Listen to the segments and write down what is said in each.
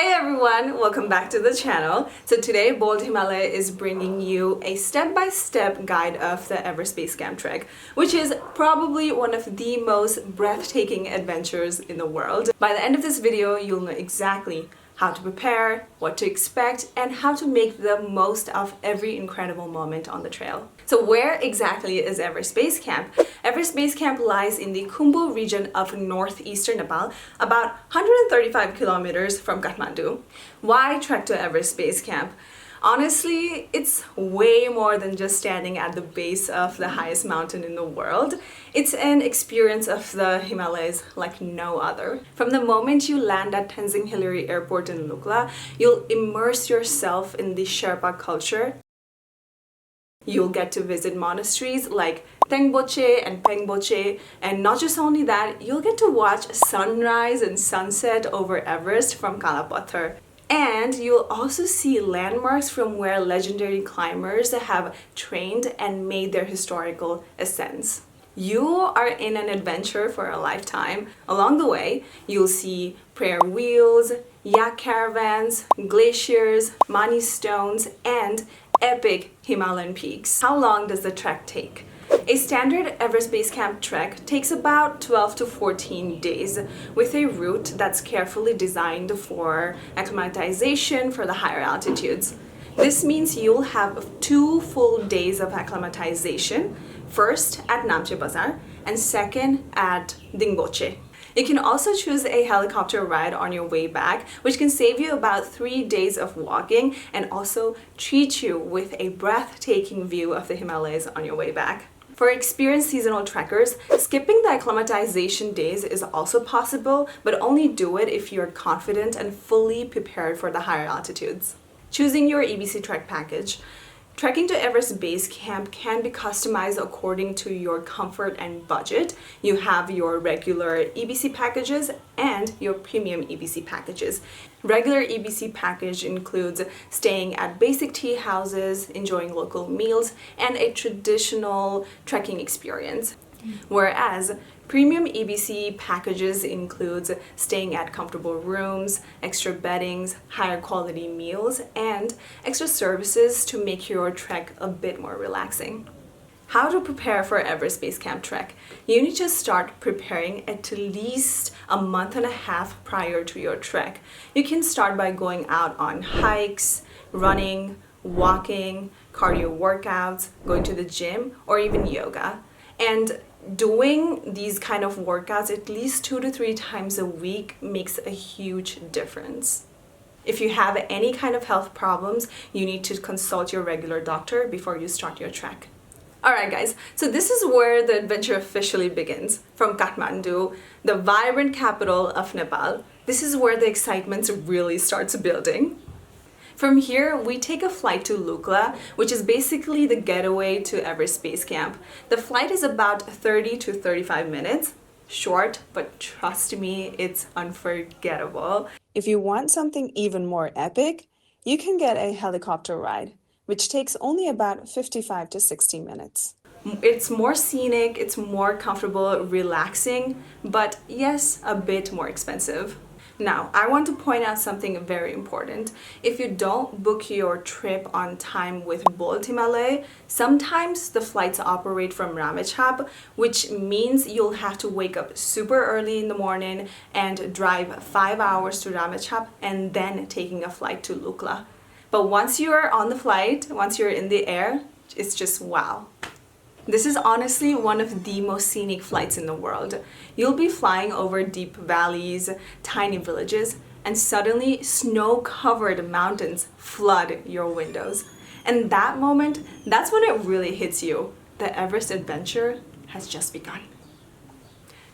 Hey everyone, welcome back to the channel. So today Bold Himalaya is bringing you a step-by-step guide of the Everest Base Camp trek, which is probably one of the most breathtaking adventures in the world. By the end of this video, you'll know exactly how to prepare, what to expect, and how to make the most of every incredible moment on the trail. So where exactly is Everest Base Camp? Everest Base Camp lies in the Khumbu region of northeastern Nepal, about 135 kilometers from Kathmandu. Why trek to Everest Base Camp? Honestly, it's way more than just standing at the base of the highest mountain in the world. It's an experience of the Himalayas like no other. From the moment you land at Tenzing Hillary Airport in Lukla, you'll immerse yourself in the Sherpa culture. You'll get to visit monasteries like Tengboche and Pengboche, and not just only that, you'll get to watch sunrise and sunset over Everest from Kalapathar. And you'll also see landmarks from where legendary climbers have trained and made their historical ascents. You are in an adventure for a lifetime. Along the way, you'll see prayer wheels, yak caravans, glaciers, mani stones, and epic Himalayan peaks. How long does the trek take? A standard Everest Base Camp trek takes about 12 to 14 days with a route that's carefully designed for acclimatization for the higher altitudes. This means you'll have 2 full days of acclimatization, first at Namche Bazar and second at Dingboche. You can also choose a helicopter ride on your way back, which can save you about 3 days of walking and also treat you with a breathtaking view of the Himalayas on your way back. For experienced seasonal trekkers, skipping the acclimatization days is also possible, but only do it if you're confident and fully prepared for the higher altitudes. Choosing your EBC trek package. Trekking to Everest Base Camp can be customized according to your comfort and budget. You have your regular EBC packages and your premium EBC packages. Regular EBC package includes staying at basic tea houses, enjoying local meals, and a traditional trekking experience. Whereas premium EBC packages includes staying at comfortable rooms, extra beddings, higher quality meals, and extra services to make your trek a bit more relaxing. How to prepare for Everest Base Camp trek? You need to start preparing at least a month and a half prior to your trek. You can start by going out on hikes, running, walking, cardio workouts, going to the gym, or even yoga. And doing these kind of workouts at least 2 to 3 times a week makes a huge difference. If you have any kind of health problems, you need to consult your regular doctor before you start your trek. Alright guys, so this is where the adventure officially begins. From Kathmandu, the vibrant capital of Nepal, this is where the excitement really starts building. From here, we take a flight to Lukla, which is basically the getaway to Everest Base Camp. The flight is about 30 to 35 minutes. Short, but trust me, it's unforgettable. If you want something even more epic, you can get a helicopter ride, which takes only about 55 to 60 minutes. It's more scenic, it's more comfortable, relaxing, but yes, a bit more expensive. Now, I want to point out something very important. If you don't book your trip on time with Bold Himalaya, sometimes the flights operate from Ramechhap, which means you'll have to wake up super early in the morning and drive 5 hours to Ramechhap and then taking a flight to Lukla. But once you're on the flight, once you're in the air, it's just wow. This is honestly one of the most scenic flights in the world. You'll be flying over deep valleys, tiny villages, and suddenly snow-covered mountains flood your windows. And that moment, that's when it really hits you. The Everest adventure has just begun.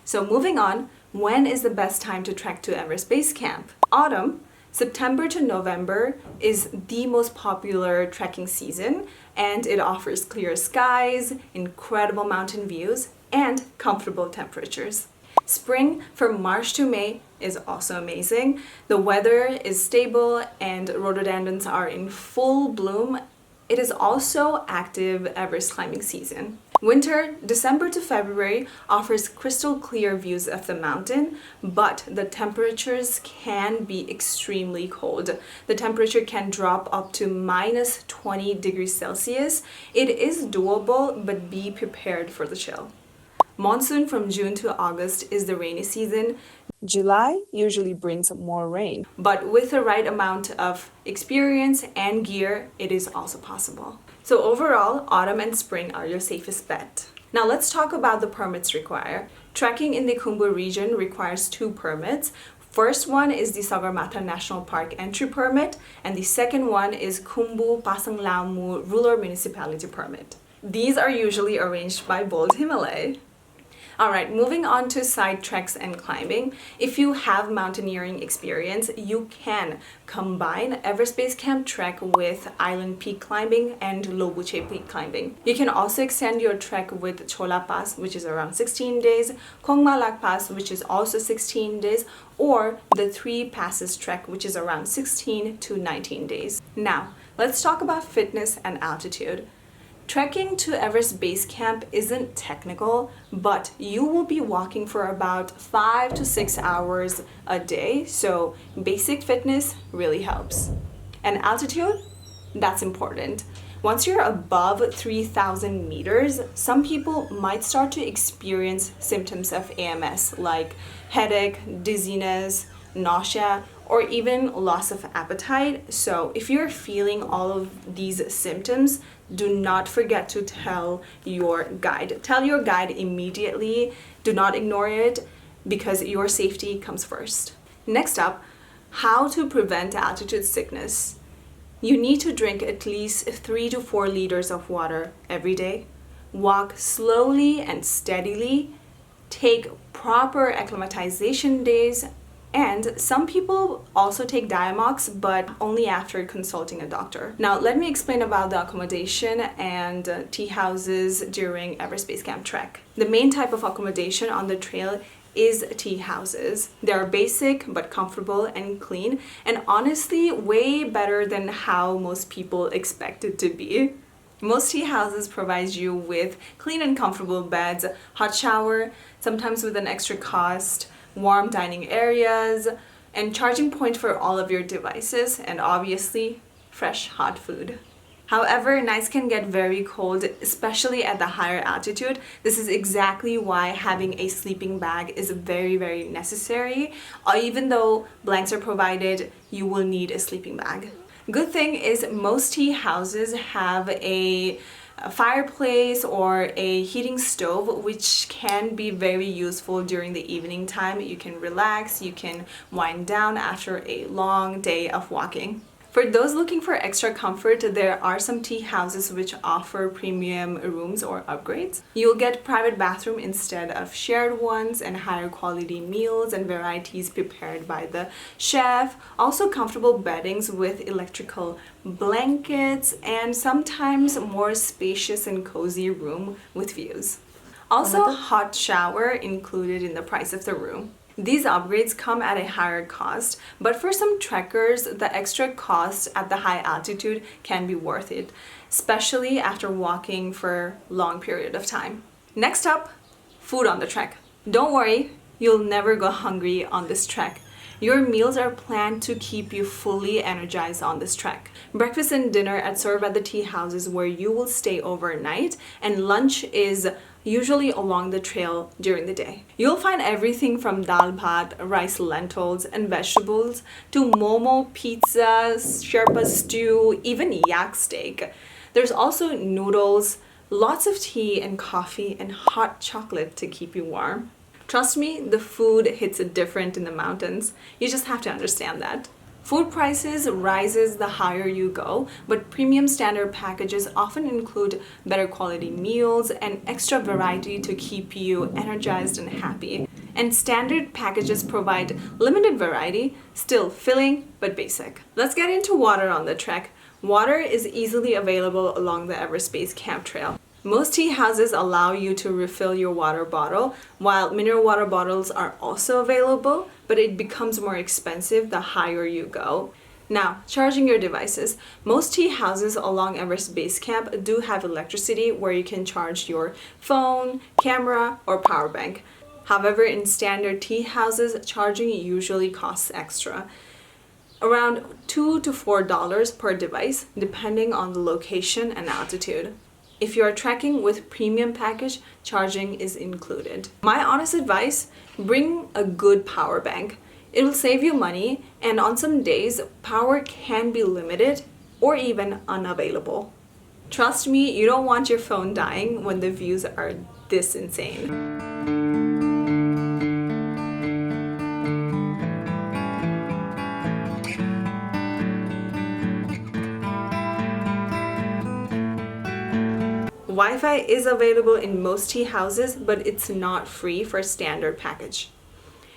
So moving on, when is the best time to trek to Everest Base Camp? Autumn. September to November is the most popular trekking season, and it offers clear skies, incredible mountain views, and comfortable temperatures. Spring from March to May is also amazing. The weather is stable and rhododendrons are in full bloom, It is also active Everest climbing season. Winter, December to February, offers crystal clear views of the mountain, but the temperatures can be extremely cold. The temperature can drop up to minus 20 degrees Celsius. It is doable, but be prepared for the chill. Monsoon from June to August is the rainy season. July usually brings more rain, but with the right amount of experience and gear, it is also possible. So overall, autumn and spring are your safest bet. Now let's talk about the permits required. Trekking in the Khumbu region requires 2 permits. First one is the Sagarmatha National Park entry permit, and the second one is Khumbu Pasanglamu Rural Municipality permit. These are usually arranged by Bold Himalaya. Alright, moving on to side treks and climbing. If you have mountaineering experience, you can combine Everest Base Camp trek with island peak climbing and Lobuche peak climbing. You can also extend your trek with Chola Pass, which is around 16 days, Kongmalak Pass, which is also 16 days, or the 3 passes trek, which is around 16 to 19 days. Now, let's talk about fitness and altitude. Trekking to Everest Base Camp isn't technical, but you will be walking for about 5 to 6 hours a day, so basic fitness really helps. And altitude? That's important. Once you're above 3,000 meters, some people might start to experience symptoms of AMS like headache, dizziness, nausea, or even loss of appetite. So if you're feeling all of these symptoms, do not forget to tell your guide. Tell your guide immediately. Do not ignore it because your safety comes first. Next up, how to prevent altitude sickness. You need to drink at least 3 to 4 liters of water every day. Walk slowly and steadily. Take proper acclimatization days. And some people also take Diamox, but only after consulting a doctor. Now, let me explain about the accommodation and tea houses during Everest Base Camp trek. The main type of accommodation on the trail is tea houses. They are basic but comfortable and clean, and honestly way better than how most people expect it to be. Most tea houses provide you with clean and comfortable beds, hot shower, sometimes with an extra cost, warm dining areas, and charging point for all of your devices, and obviously fresh hot food. However, nights can get very cold, especially at the higher altitude. This is exactly why having a sleeping bag is very necessary. Even though blankets are provided, you will need a sleeping bag. Good thing is most tea houses have a fireplace or a heating stove, which can be very useful during the evening time. You can relax, you can wind down after a long day of walking. For those looking for extra comfort, there are some tea houses which offer premium rooms or upgrades. You'll get private bathroom instead of shared ones, and higher quality meals and varieties prepared by the chef. Also comfortable beddings with electrical blankets, and sometimes more spacious and cozy room with views. Also, hot shower included in the price of the room. These upgrades come at a higher cost, but for some trekkers, the extra cost at the high altitude can be worth it, especially after walking for a long period of time. Next up, food on the trek. Don't worry, you'll never go hungry on this trek. Your meals are planned to keep you fully energized on this trek. Breakfast and dinner are served at the tea houses where you will stay overnight, and lunch is usually along the trail during the day. You'll find everything from dal bhat, rice, lentils, and vegetables to momo, pizza, sherpa stew, even yak steak. There's also noodles, lots of tea and coffee, and hot chocolate to keep you warm. Trust me, the food hits different in the mountains. You just have to understand that. Food prices rises the higher you go, but premium standard packages often include better quality meals and extra variety to keep you energized and happy. And standard packages provide limited variety, still filling but basic. Let's get into water on the trek. Water is easily available along the Everest Base Camp trail. Most tea houses allow you to refill your water bottle, while mineral water bottles are also available, but it becomes more expensive the higher you go. Now, charging your devices. Most tea houses along Everest Base Camp do have electricity where you can charge your phone, camera, or power bank. However, in standard tea houses, charging usually costs extra. Around $2 to $4 per device, depending on the location and altitude. If you are trekking with premium package, charging is included. My honest advice, bring a good power bank. It will save you money, and on some days, power can be limited or even unavailable. Trust me, you don't want your phone dying when the views are this insane. Wi-Fi is available in most tea houses, but it's not free for standard package.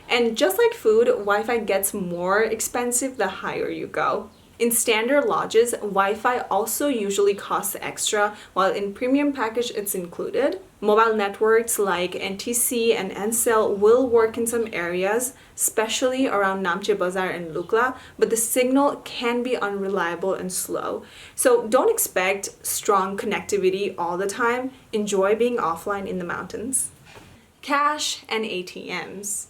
And just like food, Wi-Fi gets more expensive the higher you go. In standard lodges, Wi-Fi also usually costs extra, while in premium package it's included. Mobile networks like NTC and Ncell will work in some areas, especially around Namche Bazaar and Lukla, but the signal can be unreliable and slow. So don't expect strong connectivity all the time. Enjoy being offline in the mountains. Cash and ATMs.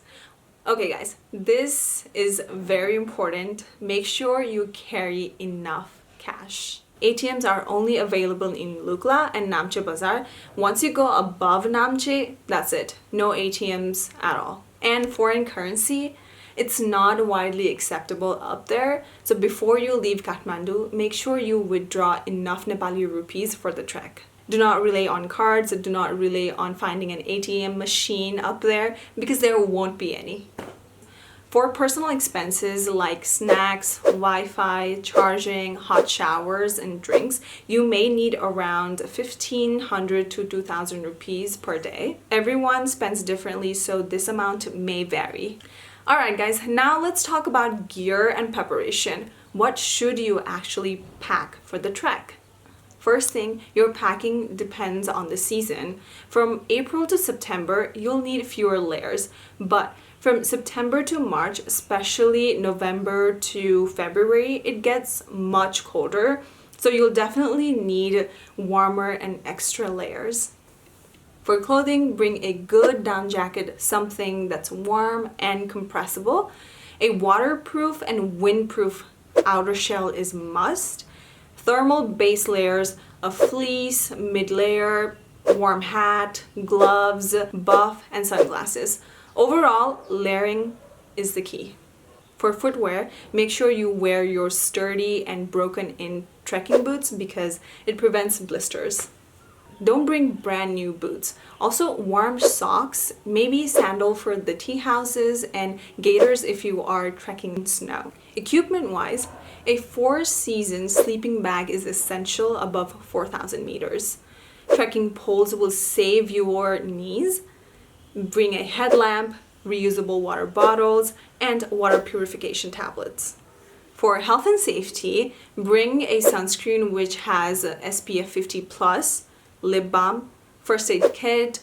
Okay guys, this is very important. Make sure you carry enough cash. ATMs are only available in Lukla and Namche Bazaar. Once you go above Namche, that's it. No ATMs at all. And foreign currency, it's not widely acceptable up there. So before you leave Kathmandu, make sure you withdraw enough Nepali rupees for the trek. Do not rely on cards, do not rely on finding an ATM machine up there because there won't be any. For personal expenses like snacks, Wi-Fi, charging, hot showers, and drinks, you may need around 1,500 to 2,000 rupees per day. Everyone spends differently, so this amount may vary. Alright guys, now let's talk about gear and preparation. What should you actually pack for the trek? First thing, your packing depends on the season. From April to September, you'll need fewer layers, but from September to March, especially November to February, it gets much colder, so you'll definitely need warmer and extra layers. For clothing, bring a good down jacket, something that's warm and compressible. A waterproof and windproof outer shell is must. Thermal base layers, a fleece, mid-layer, warm hat, gloves, buff, and sunglasses. Overall, layering is the key. For footwear, make sure you wear your sturdy and broken-in trekking boots because it prevents blisters. Don't bring brand new boots. Also, warm socks, maybe sandal for the tea houses, and gaiters if you are trekking in snow. Equipment-wise, a 4-season sleeping bag is essential above 4,000 meters. Trekking poles will save your knees. Bring a headlamp, reusable water bottles, and water purification tablets. For health and safety, bring a sunscreen which has SPF 50+, lip balm, first aid kit,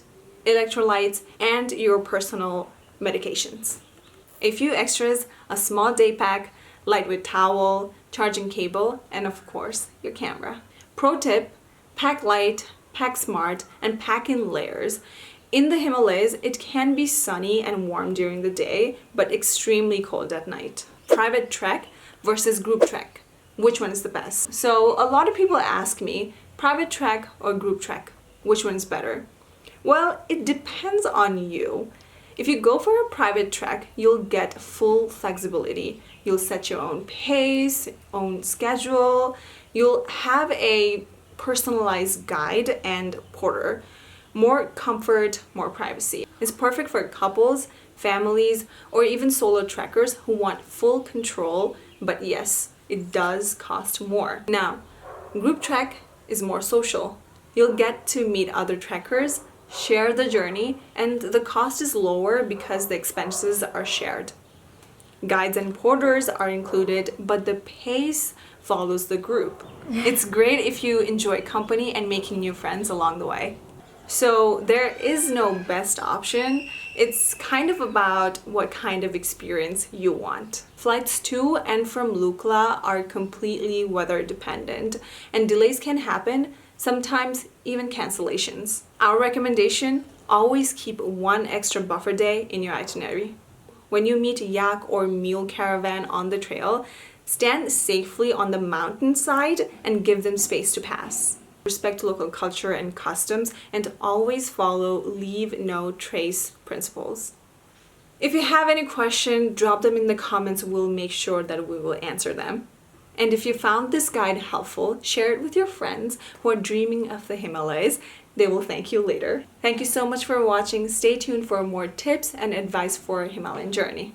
electrolytes, and your personal medications. A few extras, a small day pack, lightweight towel, charging cable, and of course, your camera. Pro tip, pack light, pack smart, and pack in layers. In the Himalayas, it can be sunny and warm during the day, but extremely cold at night. Private trek versus group trek. Which one is the best? So a lot of people ask me, private trek or group trek, which one is better? Well, it depends on you. If you go for a private trek, you'll get full flexibility. You'll set your own pace, own schedule. You'll have a personalized guide and porter. More comfort, more privacy. It's perfect for couples, families, or even solo trekkers who want full control, but yes, it does cost more. Now, group trek is more social. You'll get to meet other trekkers, share the journey, and the cost is lower because the expenses are shared. Guides and porters are included, but the pace follows the group. It's great if you enjoy company and making new friends along the way. So there is no best option. It's kind of about what kind of experience you want. Flights to and from Lukla are completely weather dependent, and delays can happen, sometimes even cancellations. Our recommendation: always keep one extra buffer day in your itinerary. When you meet yak or mule caravan on the trail, stand safely on the mountainside and give them space to pass. Respect local culture and customs, and always follow leave no trace principles. If you have any question, drop them in the comments. We'll make sure that we will answer them. And if you found this guide helpful, share it with your friends who are dreaming of the Himalayas. They will thank you later. Thank you so much for watching. Stay tuned for more tips and advice for a Himalayan journey.